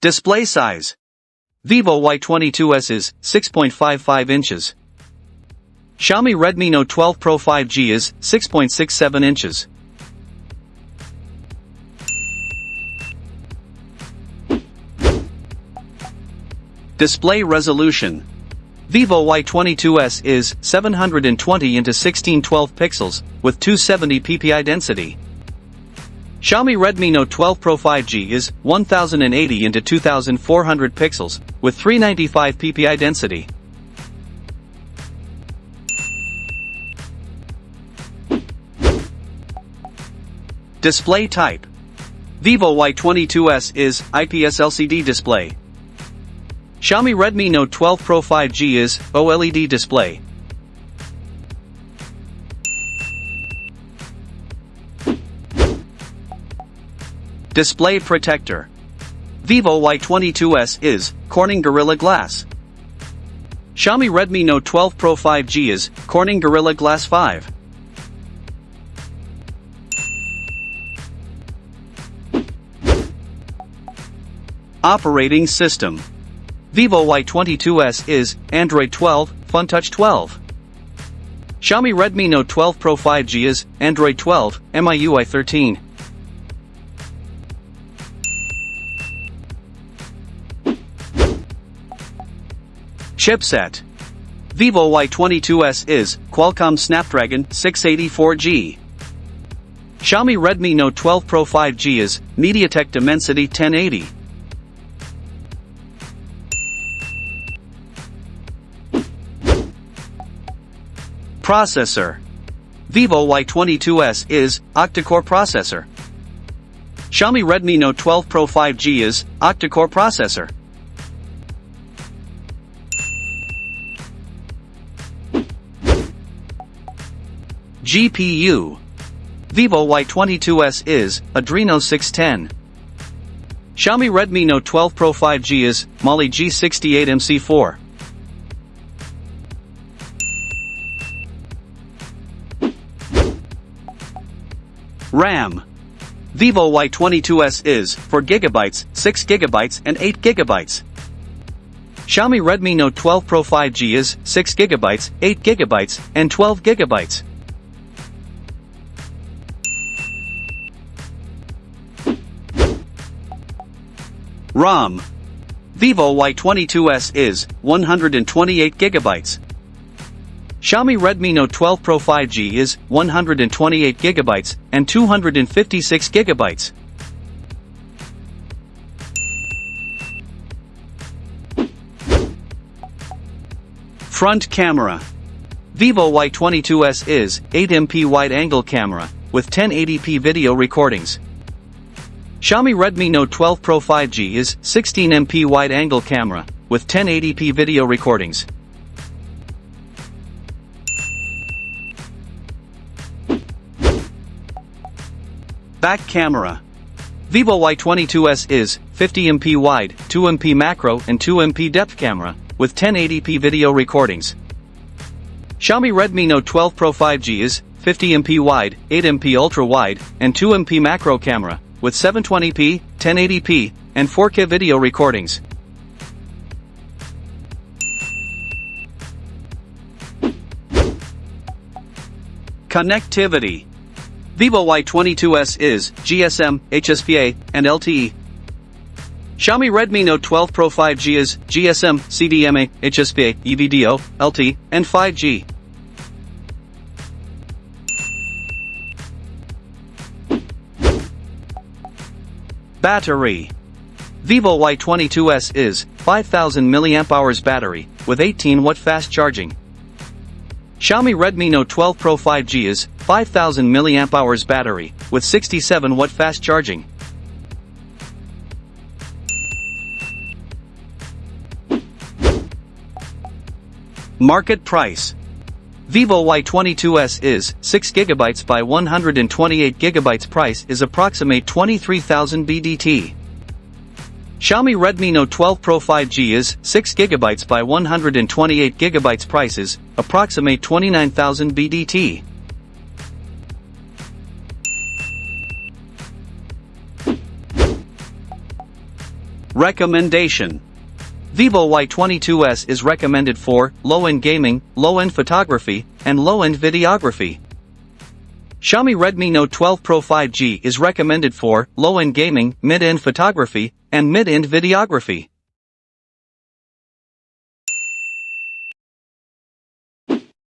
Display size. Vivo Y22s is 6.55 inches. Xiaomi Redmi Note 12 Pro 5G is 6.67 inches. Display resolution. Vivo Y22s is 720 into 1612 pixels with 270 ppi density. Xiaomi Redmi Note 12 Pro 5G is 1080 into 2400 pixels with 395 ppi density. Display type. Vivo Y22s is IPS LCD display. Xiaomi Redmi Note 12 Pro 5G is OLED display. Display protector. Vivo Y22s is Corning Gorilla Glass. Xiaomi Redmi Note 12 Pro 5G is Corning Gorilla Glass 5. Operating system. Vivo Y22s is Android 12, FunTouch 12. Xiaomi Redmi Note 12 Pro 5G is Android 12, MIUI 13. Chipset. Vivo Y22s is Qualcomm Snapdragon 684G. Xiaomi Redmi Note 12 Pro 5G is MediaTek Dimensity 1080. Processor. Vivo Y22s is octa-core processor. Xiaomi Redmi Note 12 Pro 5G is octa-core processor. GPU. Vivo Y22s is Adreno 610. Xiaomi Redmi Note 12 Pro 5G is Mali G68MC4. RAM. Vivo Y22s is 4GB, 6GB, and 8GB. Xiaomi Redmi Note 12 Pro 5G is 6GB, 8GB, and 12GB. ROM. Vivo Y22s is 128GB. Xiaomi Redmi Note 12 Pro 5G is 128GB and 256GB. Front camera. Vivo Y22s is 8MP wide-angle camera with 1080p video recordings. Xiaomi Redmi Note 12 Pro 5G is 16MP wide-angle camera with 1080p video recordings. Back camera. Vivo Y22s is 50MP wide, 2MP macro and 2MP depth camera with 1080p video recordings. Xiaomi Redmi Note 12 Pro 5G is 50MP wide, 8MP ultra wide, and 2MP macro camera with 720p, 1080p, and 4K video recordings. Connectivity. Vivo Y22s is GSM, HSPA, and LTE. Xiaomi Redmi Note 12 Pro 5G is GSM, CDMA, HSPA, EVDO, LTE, and 5G. Battery. Vivo Y22s is 5000 mAh battery with 18W fast charging. Xiaomi Redmi Note 12 Pro 5G is 5000 mAh battery with 67W fast charging. Market price. Vivo Y22s is 6GB by 128GB. Price is approximate 23,000 BDT. Xiaomi Redmi Note 12 Pro 5G is 6GB by 128GB. Price is approximate 29,000 BDT. Recommendation: Vivo Y22s is recommended for low-end gaming, low-end photography, and low-end videography. Xiaomi Redmi Note 12 Pro 5G is recommended for low-end gaming, mid-end photography, and mid-end videography.